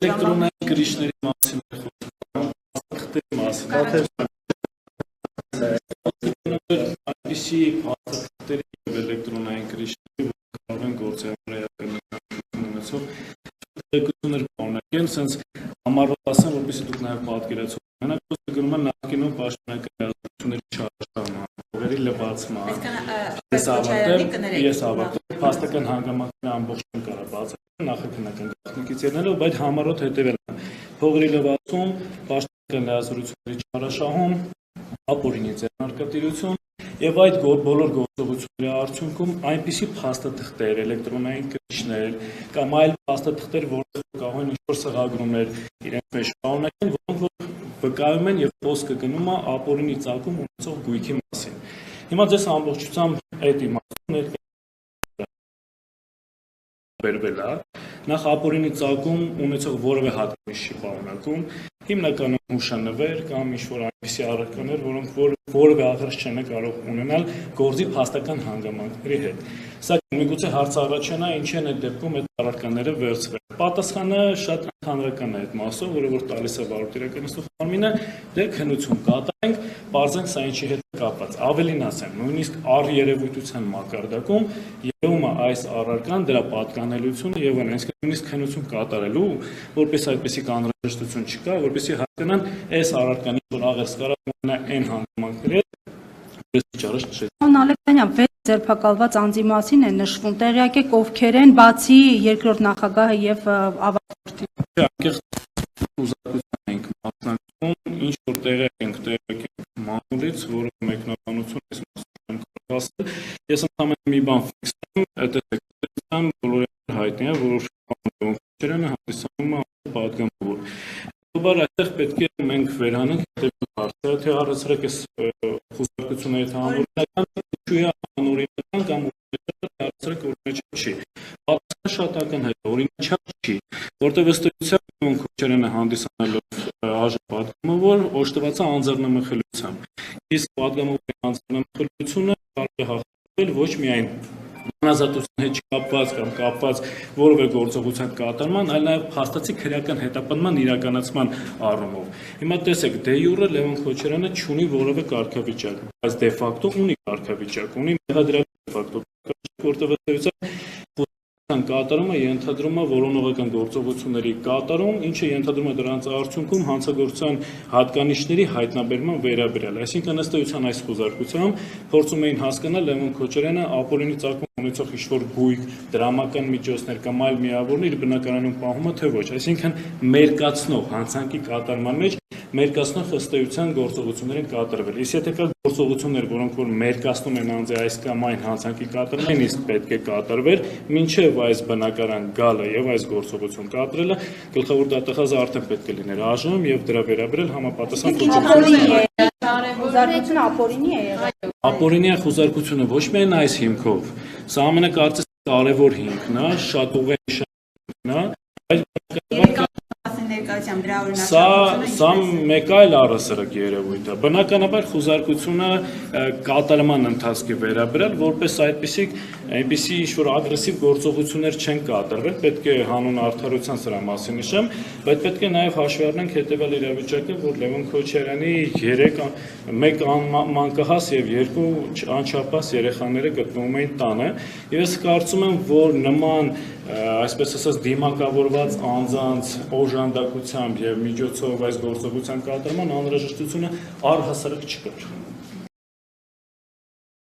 Էլեկտրոնային գրիչների մասին այնպիսի փաստաթղթերի և էլեկտրոնային գրիչների, որ կարող են գործիքներ ունեցող տեղեկություններ պարունակեն, սենց համարով ասեմ, որպեսզի դուք նաև պատկերացող ունենաք, գրում են նախկինում պաշտոնական լիազորությունների չարաշահման, փողերի լվացման, ես ավարտել, փաստական հանգամանքների ամբողջն կարա բացել, նախաքննական գաղտնիքից ելնելով, բայց համառոտ հետևելն է, փողերի լվացում, պաշտոնական լիազորությունների չարաշահում, ապօրինի ձեռնարկատիրություն եւ այդ բոլոր գործողությունների արդյունքում այնպիսի փաստաթղթեր, էլեկտրոնային գրիչներ կամ այլ փաստաթղթեր, որոնք կարող են ինչ-որ սղագրումներ իրենց մեջ պարունակեն, որոնք վկայում են եւ խոսքը գնում է ապօրինի ծագում ունեցող գույքի մասին։ Հիմա ձեզ ամբողջությամբ այդ իմաստուն ներկայացվել է, նախ ապօրինի ծագում ունեցող որևէ հատկանիշ չի պարունակում, հիմնականում հուշանվեր կամ ինչ-որ այնպիսի առարկաներ, որոնք որևէ ախրս չեն կարող ունենալ գործի փաստական հանգամանքների հետ։ Սակայն միգուցե հարցը առաջանա, ինչ են այդ դեպքում այդ առարկաները վերցվել։ Պատասխանը շատ ընդհանրական է այդ մասով, որը որ տալիս է վարույթ իրականացնող մարմինը, դե քննություն կատարենք, պարզենք սա ինչի հետ կապված։ Ավելին ասեմ, նույնիսկ առերևույթության մակարդակում երևում է այս առարկան, դրա պատկանելությունը եւ այնպես նույնիսկ քննություն կատարելու, որպես այդպեսի կանոնադրություն չկա, որպեսզի հասկանան այս առարկանի որ աղերս կարող ունենա այն հանգամանքները, որպես ճարաշ նշեց։ Ալեքսանյան, 6 ձերբակալված անձի մասին է նշվում, տեղյակ եք ովքեր են, բացի երկրորդ նախագահը եւ ավագորդին։ Անկեղծ ուզարկություն ենք մասնակցում, ինչ որ տեղյակ ենք մամուլից, որը մեկնաբանություն այս մասում կարող ասել։ Ես ընդհանրապես մի բան ֆիքսեմ, այդ բոլորը հայտնի է, որ Քոչարյանը հանդիսանում է պատգամավոր։ Բար այդտեղ պետք է մենք վերանանք հետևյալ հարցը, թե առասարակ այս խուսափությունը եթե անօրինական, ինչու է անօրինական կամ առասարակ օրինաչափ չի։ Պատասխանը շատ ակնհայտ է, օրինաչափ չի, որտեղ ըստ էության Քոչարյանը հանդիսանալով այժմ պատգամավոր օժտված է անձեռնամխելիությամբ։ Իսկ պատգամավորի անձեռնամխելիությունը կարող է հաղթել ոչ միայն անազատության հետ չկապված կամ կապված որևէ գործողության կատարման, այլ նաև փաստացի քրեական հետապնդման իրականացման առումով։ Հիմա տեսեք, դե յուրը Լևոն Քոչարյանը չունի որևէ կարգավիճակ, բայց դե ֆակտո ունի կարգավիճակ, ունի մեղադրական դե ֆակտո կարգավիճակ, որտեղ կատարումը ենթադրում է որոնողական գործողությունների կատարում, ինչը ենթադրում է դրանց արդյունքում հանցագործության հատկանիշների հայտնաբերման վերաբերյալ։ Այսինքն ըստ էության այս խոզարկությամբ փորձում էին հասկանալ Լևոն Քոչարյանը ապօրինի ծագում ունեցող ինչ-որ գույք, դրամական միջոցներ կամ այլ միավորներ իր բնակարանում պահում է թե ոչ։ Այսինքն մերկացնող հանցանքի կատարման մեջ մերկացնող ըստ էության գործողություններ են կատարվել։ Իսկ եթե կա գործողություններ, որոնք որ մերկացնում են անձի այս կամ այն հանցանքի կատարման, իսկ պետք է կատարվեր, մինչև այս բնակարան գալը եւ այս գործողություն կատարելը, գլխավոր դատախազը արդեն պետք է լիներ այժմ եւ դրա վերաբերել համապատասխան խոզարկությունը ապօրինի է եղել։ Ապօրինի է խոզարկությունը ոչ միայն այս հիմքով, սա ամենակարծես կարևոր հիմքն է, շատ ուղղակի հիմքն է, Սա մեկ այլ առասարակ երևույթ է։ Բնականաբար խոզարկությունը կատարման ընթացքի վերաբերյալ որպես այնպիսի ինչ-որ ագրեսիվ գործողություններ չեն կատարվել, պետք է հանուն արդարության սրա մասին նշեմ, բայց պետք է նաև հաշվի առնենք հետևյալ իրավիճակը, որ Լևոն Քոչարյանի 1 մանկահաս եւ 2 անչափահաս երեխաները գտնվում էին տանը, եւ ես կարծում եմ, որ նման այսպես ասած դիմակավորված անձանց օժանդակությամբ եւ միջոցով այս գործողության կատարման անհրաժեշտությունը առհասարակ չկար։